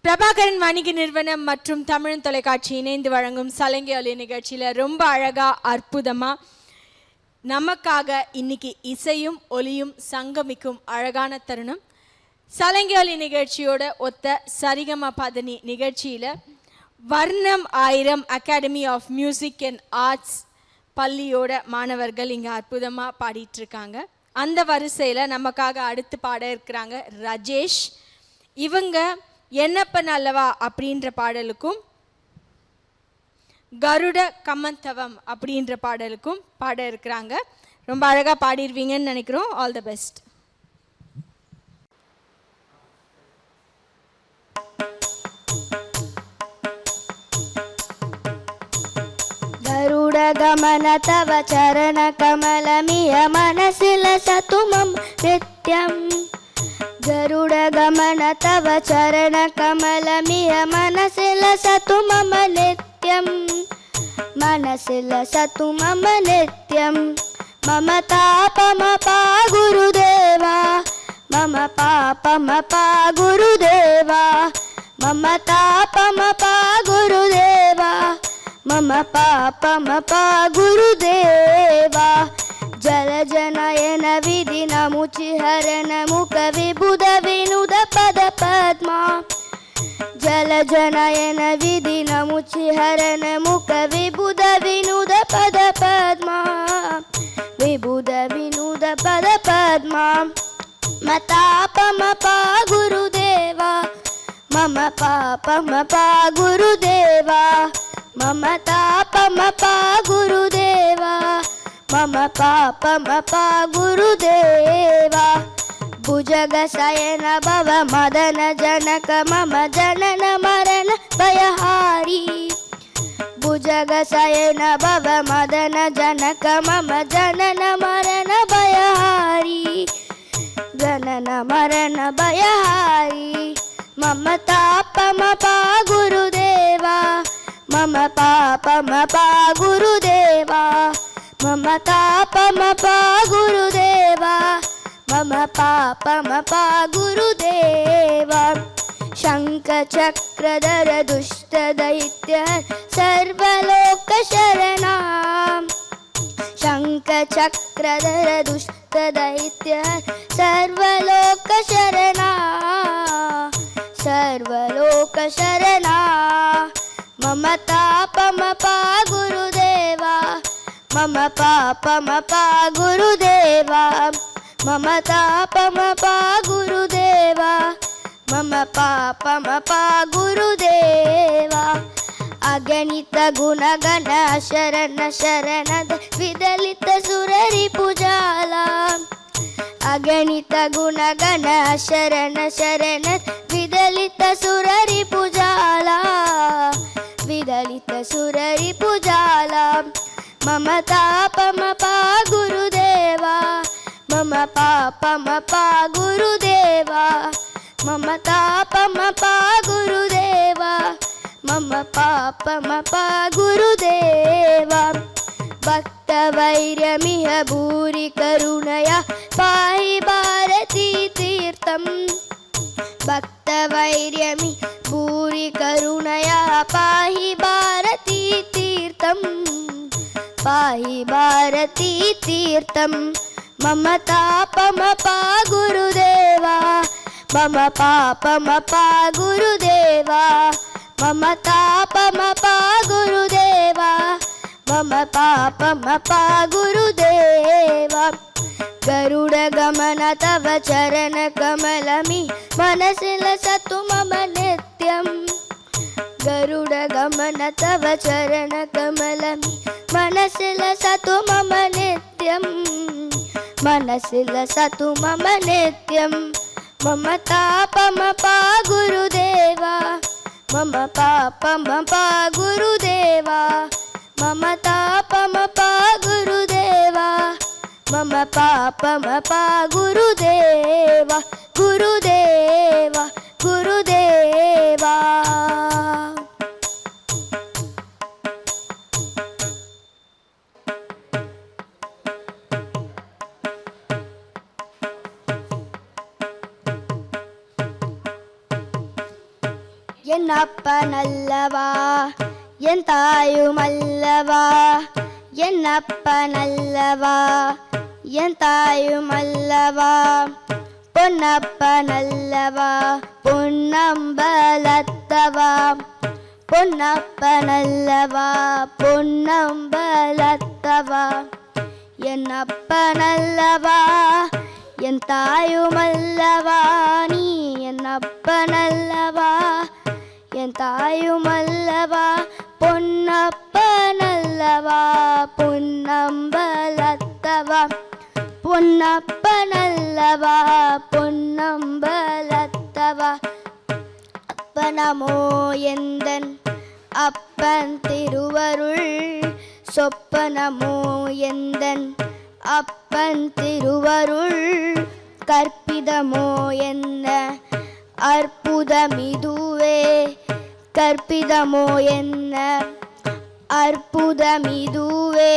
பிரபாகரன் வணிக நிறுவனம் மற்றும் தமிழ் தொலைக்காட்சி இணைந்து வழங்கும் சலங்கை ஒலி நிகழ்ச்சியில் ரொம்ப அழகா அற்புதமா நமக்காக இன்னைக்கு இசையும் ஒலியும் சங்கமிக்கும் அழகான தருணம். சலங்கை ஒலி நிகழ்ச்சியோட ஒத்த சரிகம பதனி நிகழ்ச்சியில் Varnam Aayiram academy of music and arts பள்ளியோட மாணவர்கள் இங்கே அற்புதமாக பாடிட்டு இருக்காங்க. அந்த வரிசையில் நமக்காக அடுத்து பாட இருக்கிறாங்க ராஜேஷ். இவங்க என்னப்பன் அல்லவா அப்படின்ற பாடலுக்கும் கருட கமந்தவம் அப்படின்ற பாடலுக்கும் பாட இருக்கிறாங்க. ரொம்ப அழகாக பாடிடுவீங்கன்னு நினைக்கிறோம். All the best. ಗರುಡ ಗಮನ ತವ ಚರಣ ಕಮಲಮಿಯ ಮನಸ್ಸಿಲ ಸತುಮಂ ನಿತ್ಯಂ. ಗರುಡ ಗಮನ ತವ ಚರಣ ಕಮಲಮಿಯ ಮನಸ್ಸಿಲ ಸತು ಮಮ ನಿತ್ಯಂ. ಮನಸ್ಸಿಲ ಸತು ಮಮ ನಿತ್ಯಂ. ಮಮ ತಾಪಮ ಪಾ ಗುರುದೇವ ಮಮ ಪಾಪಮ ಪಾ ಗುರುದೇವ. ಮಮ ತಾಪಮ ಪಾ ಗುರುದೇವ ಮಮ ಪಾಪಮ ಪಾ ಗುರುದೇವ. ಜಲಜನಯನ ವಿಧಿ ನಮುಚಿ ಹರಣ ಮುಖ ವಿಬುಧ ವಿನುದ ಪದ ಪದ್ಮ. ಜಲಜನಯನ ವಿಧಿ ನಮುಚಿ ಹರಣ ಮುಖ ವಿಬುಧ ವಿನುದ ಪದ ಪದ್ಮ. ವಿಬುಧ ವಿನುದ ಪದ ಪದ್ಮ. ಮತಾಪಮ ಪಾ ಗುರುದೇವ ಮಮ ಪಾಪಮ ಪಾ ಗುರುದೇವ. ಮಮ ತಾಪಮ ಪಾ ಗುರುದೇವ ಮಮ ಪಾಪಮ ಪಾ ಗುರುದೇವ. ಭುಜಗ ಶಯನ ಭವ ಮದನ ಜನಕ ಮಮ ಜನನ ಮರಣ ಭಯಹಾರಿ. ಭುಜಗ ಶಯನ ಭವ ಮದನ ಜನಕ ಮಮ ಜನನ ಮರಣ ಭಯಹಾರಿ. ಜನನ ಮರಣ ಭಯಹಾರಿ. ಮಮ ತಾಪಮ ಪಾ ಗುರುದೇವ ಮಮ ಪಾಪಮ ಪಾ ಗುರುದೇವ. ಮಮ ತಾಪಮ ಪಾ ಗುರುದೇವ ಮಮ ಪಾಪಮ ಪಾ ಗುರುದೇವ. ಶಂಖ ಚಕ್ರಧರ ದುಷ್ಟ ದೈತ್ಯ ಸರ್ವಲೋಕ ಶರಣ. ಶಂಖ ಚಕ್ರಧರ ದುಷ್ಟ ದೈತ್ಯ ಸರ್ವಲೋಕ ಶರಣ. ಸರ್ವಲೋಕ ಶರಣ. ಮಮ ತಾಪಮ ಪಾ ಗುರುದೇವ ಮಮ ಪಾಪಮ ಪಾ ಗುರುದೇವ. ಮಮ ತಾಪಮ ಪಾ ಗುರುದೇವ ಮಮ ಪಾಪಮ ಪಾ ಗುರುದೇವ. ಅಗಣಿತ ಗುಣಗಣ ಶರಣ ಶರಣದ ವಿದಲಿತ ಸುರರಿ ಪೂಜಾಲ. ಅಗಣಿತ ಗುಣಗಣ ಶರಣ ಶರಣ ವಿದಲಿತ ಸುರರಿ ಪೂಜಾಲ. ವಿದಲಿತ ಸುರರಿ ಪೂಜಾಲ. ಮಮ ತಾಪಮ ಪಾ ಗುರುದೇವ ಮಮ ಪಾಪಮ ಪಾ ಗುರುದೇವ. ಮಮ ತಾಪಮ ಪಾ ಗುರುದೇವ ಮಮ ಪಾಪಮ ಪಾ ಗುರುದೇವ. ಭಕ್ತ ವೈರ್ಯಮಿಹ ಭೂರಿ ಕರುಣಯ ಪಾಹಿ ಭಾರತೀ ತೀರ್ಥಂ. ಭಕ್ತ ವೈರ್ಯಮಿ ಭೂರಿ ಕರುಣಯ ಪಾಹಿ ಭಾರತೀ ತೀರ್ಥಂ. ಪಾಹಿ ಭಾರತೀ ತೀರ್ಥಂ. ಮಮ ತಾಪಮ ಪಾ ಗುರುದೇವ ಮಮ ಪಾಪಮ ಪಾ ಗುರುದೇವ. ಮಮ ತಾಪಮ ಪಾ ಗುರುದೇವ ಮಮ ಪಾಪಮ ಪಾ ಗುರುದೇವ. ಗರುಡ ಗಮನ ತವ ಚರಣ ಕಮಲಮಿ ಮನಸ್ಸಿಲ ಸತು ಮಮ ನಿತ್ಯಂ. ಗರುಡ ಗಮನ ತವ ಚರಣ ಕಮಲಮಿ ಮನಸ್ಸಿಲ ಸತು ಮಮ ನಿತ್ಯಂ. ಮನಸ್ಸಿಲ ಸತು ಮಮ ನಿತ್ಯಂ. ಮಮ ತಾಪಮ ಪಾ ಗುರುದೇವ ಮಮ ಪಾಪಮ ಪಾ ಗುರುದೇವ. ಮಮ ತಾಪಮ ಪಾ ಗುರುದೇವ ಮಮ ಪಾಪಮ ಪಾ ಗುರುದೇವ. ಗುರುದೇವ ಗುರುದೇವ. என் அப்பனல்லவா என் தாயுமல்லவா என் அப்பனல்லவா என் தாயுமல்லவா பொன்னப்பனல்லவா பொன்னம்பலத்தவா பொன்னப்பனல்லவா பொன்னம்பலத்தவா என் அப்பனல்லவா என் தாயுமல்லவா நீ என் அப்பனல்லவா என் தாயுமல்லவா பொன்னப்பனல்லவா பொன்னம்பலத்தவா பொன்னப்பனல்லவா பொன்னம்பலத்தவா அப்பனமோ எந்தன் அப்பன் திருவருள் சொப்பனமோ எந்தன் அப்பன் திருவருள் கற்பிதமோ என்ன அற்புதமிதுவே கற்பிதமோ என்ன அற்புதமிதுவே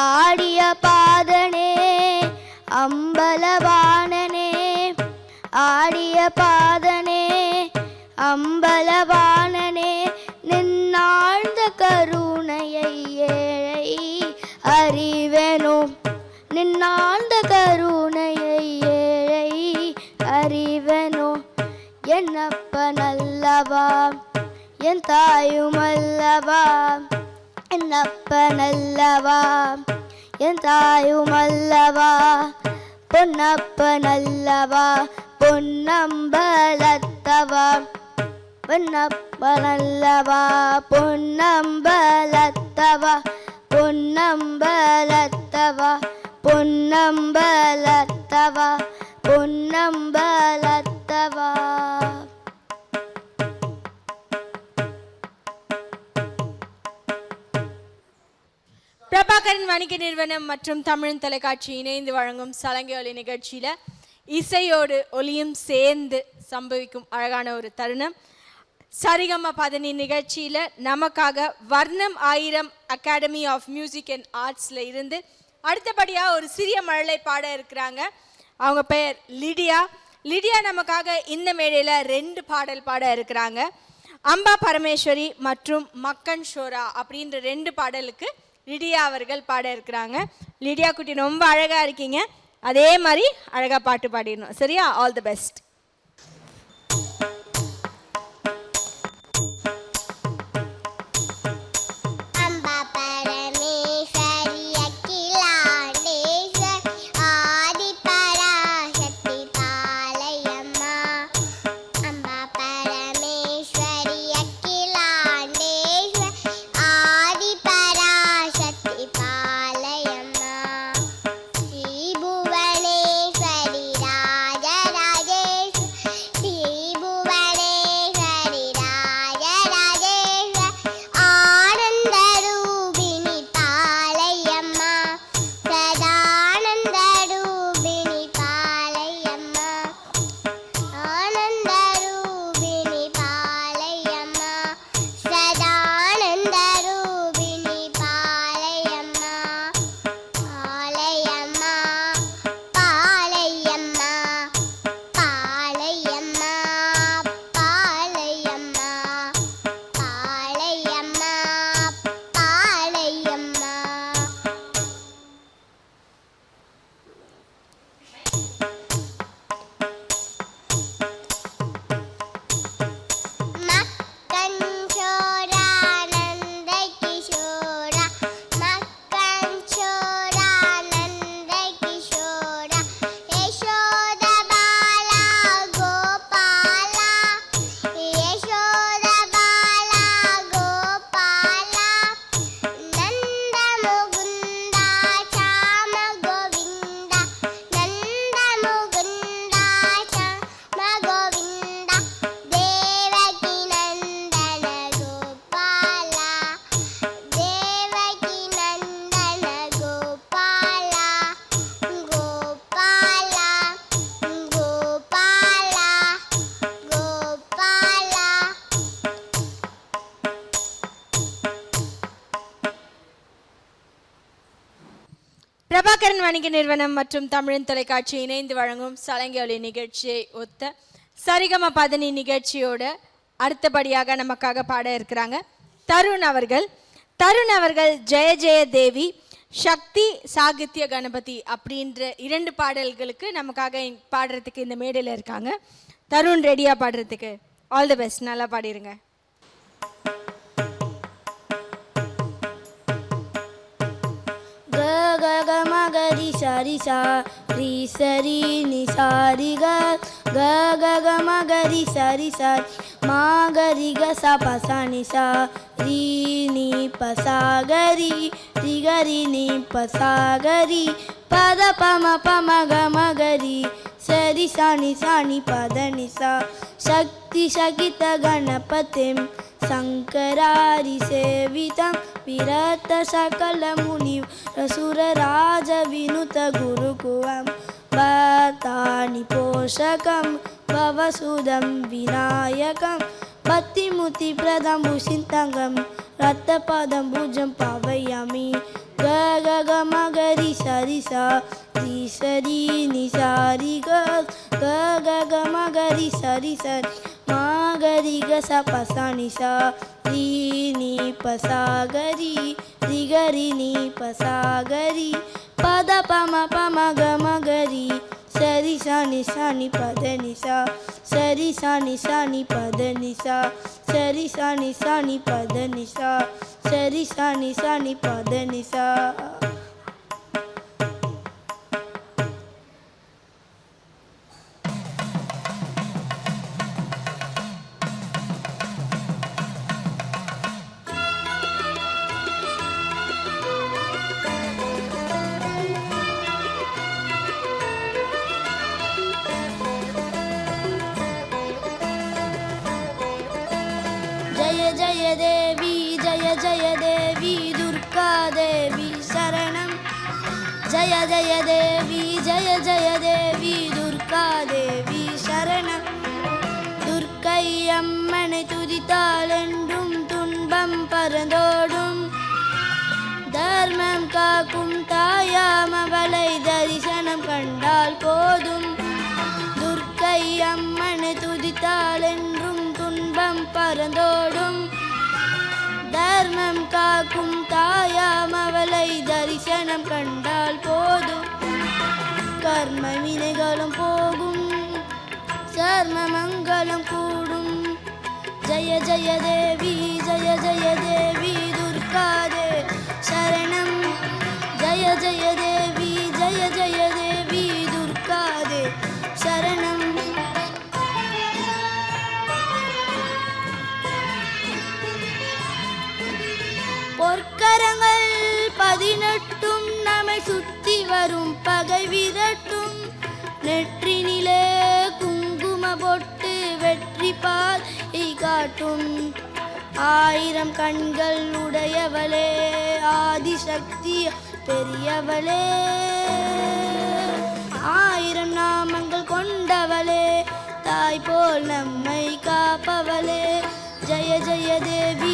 ஆடிய பாதனே அம்பலவாணனே ஆடிய பாதனே அம்பலவாணனே நின்னாழ்ந்த கருணையை ஏழை அறிவெனோ நின்னாழ்ந்த கருணையை ஏழை அறிவெனோ என்னப்பனல்லவா என் தாயுமல்லவா என்னப்பனல்லவா என் தாயுமல்லவா பொன்னப்பனல்லவா பொன்னம்பலத்தவா பொன்னப்பனல்லவா பொன்னம்பலத்தவா பொன்னம்பலத்தவா பொன்னம்பலத்தவா பொன்னம்பலத்தவா. பிரபாகரன் வணிக நிறுவனம் மற்றும் தமிழ் தொலைக்காட்சி இணைந்து வழங்கும் சலங்கை ஒலி நிகழ்ச்சியில இசையோடு ஒலியும் சேர்ந்து சம்பவிக்கும் அழகான ஒரு தருணம். சரிகம பதனி நிகழ்ச்சியில நமக்காக வர்ணம் 1000 அகாடமி ஆஃப் மியூசிக் அண்ட் ஆர்ட்ஸ்ல இருந்து அடுத்தபடியா ஒரு சிறிய மழலை பாட இருக்கிறாங்க. அவங்க பெயர் லிடியா. லிடியா நமக்காக இந்த மேடையில 2 பாடல் பாட இருக்கிறாங்க. அம்பா பரமேஸ்வரி மற்றும் மக்கன் ஷோரா அப்படின்ற 2 பாடலுக்கு லிடியா அவர்கள் பாட இருக்கிறாங்க. லிடியா குட்டி ரொம்ப அழகா இருக்கீங்க, அதே மாதிரி அழகா பாட்டு பாடிடணும், சரியா? All the best. பிரபாகரன் வணிக நிறுவனம் மற்றும் தமிழ் தொலைக்காட்சி இணைந்து வழங்கும் சலங்கை ஒலி நிகழ்ச்சியை ஒத்த சரிகம பதனி நிகழ்ச்சியோட அடுத்தபடியாக நமக்காக பாட இருக்கிறாங்க தருண் அவர்கள். தருண் அவர்கள் ஜெய ஜெய தேவி, சக்தி சாகித்ய கணபதி அப்படின்ற 2 பாடல்களுக்கு நமக்காக பாடுறதுக்கு இந்த மேடையில் இருக்காங்க. தருண் ரெடியா பாடுறதுக்கு? ஆல் தி பெஸ்ட், நல்லா பாடிருங்க. மகரி சரி சா ரி சரி நி சாரி க க க க மகரி சரி சாரி மாகரி க ச பசா நி சா ரி நி பசா கரி ரி கரி நி பசா கரி பத பம பம க மகரி சரி சாணி சாணி பத நி சா சக்தி சகித கணபதிம் சங்கராரி சேவிதம் விரத சகல முனி ரசுர ராஜ வினுத குருகுவம் பதானி போஷகம் பவசுதம் விநாயகம் பக்திமுத்தி பிரதம் புசிந்தங்கம் ரத்த பதம் பூஜம் பவயாமி க க க மகரி சரி சா ரி சரி நி சாரி க க க க மகரி சரி சரி மாகரி க ச பசா நி சா ரி நி பசா கரி ரி கரி நி பசா கரி பத பம பம க மகரி சரி சாணி சாணி பத நி சா சரி சாணி சாணி பத நி சா சரி சாணி சாணி பத நி சா சரி சாணி சாணி பத நி சா. जय जय देवी दुर्गा देवी शरणं जय जय देवी दुर्गा देवी शरणं दुर्गै अम्मனை துதித்தால் என்றும் துன்பம் பறந்தோடும் தர்மம் காக்கும் தாயாம் அவளை தரிசனம் கண்டால் போதும் துர்கை அம்மனை துதித்தால் என்றும் துன்பம் பறந்தோடும் தர்மம் காக்கும் தாயாம் அவளை தரிசனம் கண்டால் போதும் கர்ம வினைகளும் போகும் சர்ம மங்களம் கூடும் ஜய ஜய தேவி துர்கா தேவி சரணம் ஜய ஜய தேவி துர்கா தேவி சரணம். பொற்கரங்கள் 18 நம்மை சுத்தி வரும் பகை விரட்டும் நெற்றினிலே குங்கும பொட்டு வெற்றி பாதை காட்டும் 1000 கண்கள் உடையவளே ஆதிசக்தி பெரியவளே 1000 நாமங்கள் கொண்டவளே தாய் போல் நம்மை காப்பவளே ஜய ஜய தேவி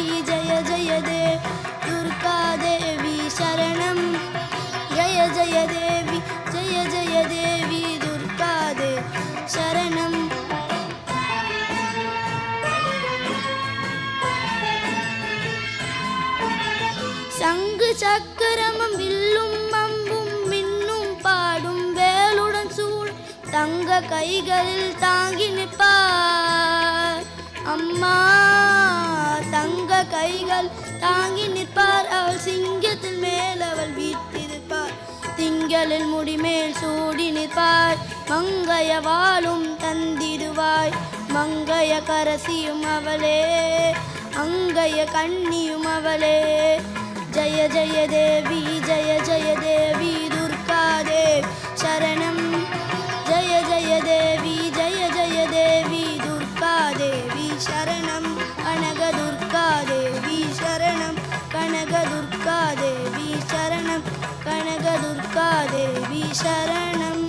दुर्गा देवी शरणं जय जय देवी दुर्गा देवी शरणं. சங்கு சக்கரமும் வில்லும் அம்பும் மின்னும் பாடும் வேலுடன் சூழ் தங்க கைகளில் தாங்கி நிற்பார் அம்மா தங்க கைகள் தாங்கி நிற்பார் அவள் சிங்கத்தின் மேல் அவள் வீற்றிருப்பார் திங்களில் முடிமேல் சூடி நிற்பார் மங்கைய வாளும் தந்திடுவாய் மங்கைய கரசியும் அவளே அங்கைய கண்ணியும் அவளே ஜய ஜய தேவி துர்கா தேவி சரணம் ஜய ஜய தேவி துர்கா தேவி சரணம் கனக துர்கா தேவி சரணம் கனக துர்கா தேவி சரணம் கனக துர்கா தேவி சரணம்.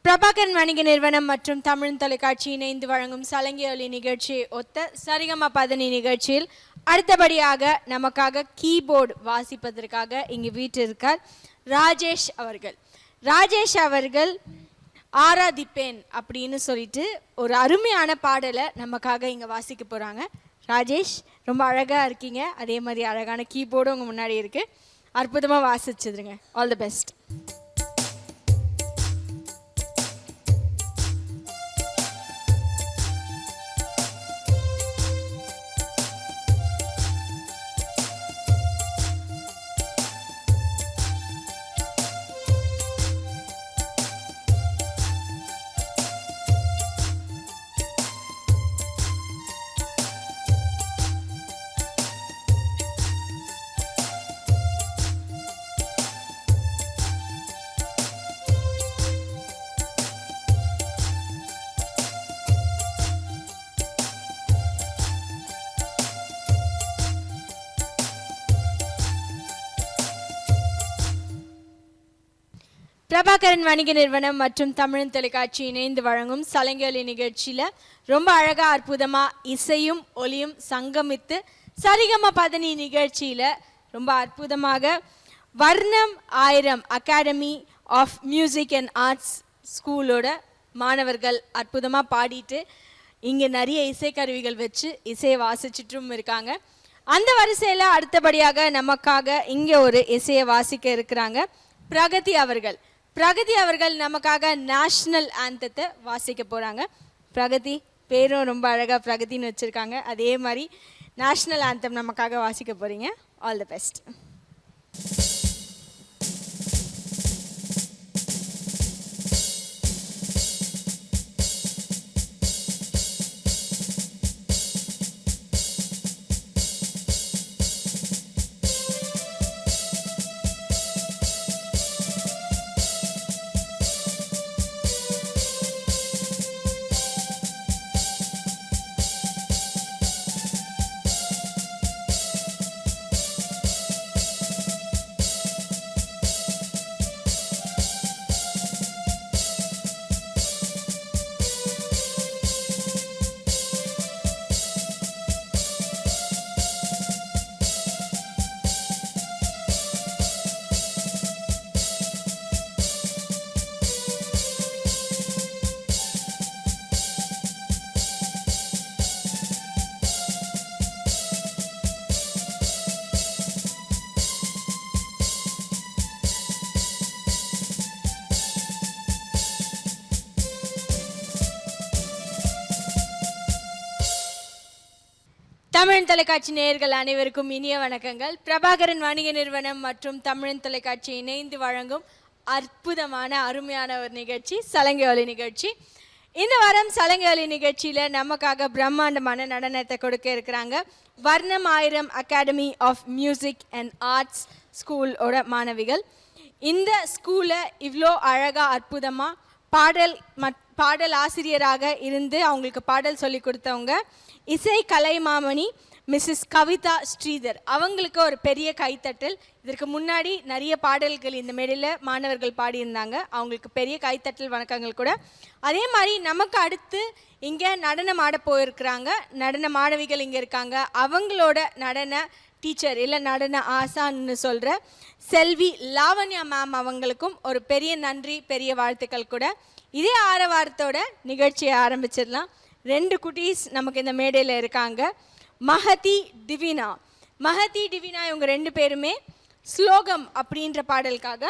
பிரபாகரன் வணிக நிறுவனம் மற்றும் தமிழ் தொலைக்காட்சி இணைந்து வழங்கும் சலங்கை ஒலி நிகழ்ச்சியை ஒத்த சரிகம பதனி நிகழ்ச்சியில் அடுத்தபடியாக நமக்காக கீபோர்டு வாசிப்பதற்காக இங்கு வீட்டிருக்கார் ராஜேஷ் அவர்கள். ராஜேஷ் அவர்கள் ஆராதிப்பேன் அப்படின்னு சொல்லிட்டு ஒரு அருமையான பாடலை நமக்காக இங்கே வாசிக்க போகிறாங்க. ராஜேஷ், ரொம்ப அழகாக இருக்கீங்க. அதே மாதிரி அழகான கீபோர்டும் உங்கள் முன்னாடி இருக்குது. அற்புதமாக வாசிச்சுதுங்க. All the best. பிரபாகரன் வணிக நிறுவனம் மற்றும் தமிழ் தொலைக்காட்சி இணைந்து வழங்கும் சலங்கொலி நிகழ்ச்சியில் ரொம்ப அழகாக அற்புதமாக இசையும் ஒலியும் சங்கமித்து சரிகம பதனி நிகழ்ச்சியில் ரொம்ப அற்புதமாக வர்ணம் 1000 academy of music and arts ஸ்கூலோட மாணவர்கள் அற்புதமாக பாடிட்டு இங்கே நிறைய இசைக்கருவிகள் வச்சு இசையை வாசிச்சுட்டும் இருக்காங்க. அந்த வரிசையில் அடுத்தபடியாக நமக்காக இங்கே ஒரு இசையை வாசிக்க இருக்கிறாங்க பிரகதி அவர்கள் நமக்காக நேஷ்னல் ஆந்தத்தை வாசிக்க போகிறாங்க. பிரகதி பேரும் ரொம்ப அழகாக பிரகதின்னு வச்சுருக்காங்க. அதே மாதிரி நேஷ்னல் ஆந்தம் நமக்காக வாசிக்க போகிறீங்க. All the best. தமிழ் தொலைக்காட்சி நேயர்கள் அனைவருக்கும் இனிய வணக்கங்கள். பிரபாகரன் வணிக நிறுவனம் மற்றும் தமிழ் தொலைக்காட்சி இணைந்து வழங்கும் அற்புதமான அருமையான ஒரு நிகழ்ச்சி சலங்கொலி நிகழ்ச்சி. இந்த வாரம் சலங்கொலி நிகழ்ச்சியில் நமக்காக பிரம்மாண்டமான நடனத்தை கொடுக்க இருக்கிறாங்க வர்ணம் 1000 academy of music and arts ஸ்கூலோட மாணவிகள். இந்த ஸ்கூலில் இவ்வளோ அழகாக அற்புதமாக பாடல் ஆசிரியராக இருந்து அவங்களுக்கு பாடல் சொல்லி கொடுத்தவங்க இசை கலைமாமணி மிஸ்ஸஸ் கவிதா ஸ்ரீதர். அவங்களுக்கு ஒரு பெரிய கைத்தட்டல். இதற்கு முன்னாடி நிறைய பாடல்கள் இந்த மேடையில் மாணவர்கள் பாடியிருந்தாங்க. அவங்களுக்கு பெரிய கைத்தட்டல் வணக்கங்கள் கூட. அதே மாதிரி நமக்கு அடுத்து இங்கே நடனம் ஆட போயிருக்கிறாங்க நடன மாணவிகள் இங்கே இருக்காங்க. அவங்களோட நடன டீச்சர் இல்லை நடன ஆசான்னு சொல்கிற செல்வி லாவண்யா மேம் அவங்களுக்கும் ஒரு பெரிய நன்றி, பெரிய வாழ்த்துக்கள் கூட. இதே ஆரவாரத்தோட நிகழ்ச்சியை ஆரம்பிச்சிடலாம். 2 குட்டீஸ் நமக்கு இந்த மேடையில் இருக்காங்க. மஹதி டிவினா இவங்க 2 பேருமே ஸ்லோகம் அப்படின்ற பாடலுக்காக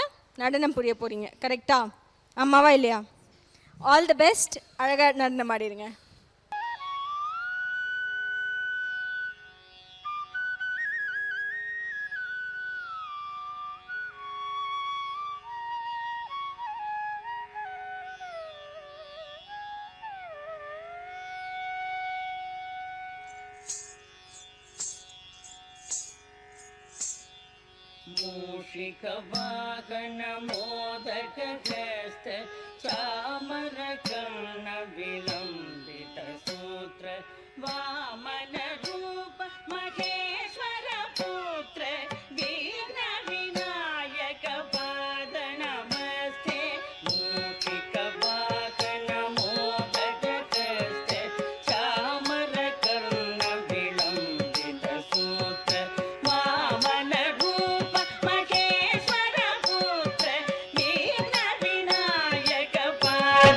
நடனம் புரிய போகிறீங்க. கரெக்டா? ஆமாவா இல்லையா? All the best. அழகாக நடனம் ஆடிடுங்க. मूषिकवाहन मोदकहस्त चामरकर्ण विलम्बित सूत्र वामन रूप महेश्वर पुत्र विघ्न विनायक पाद नमस्ते. मूषिकवाहन मोदकहस्त चामरकर्ण विलम्बित सूत्र वामन रूप महेश्वर पुत्र विघ्न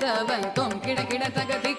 முகத்தவன் தொம் கிட கிட தக திக்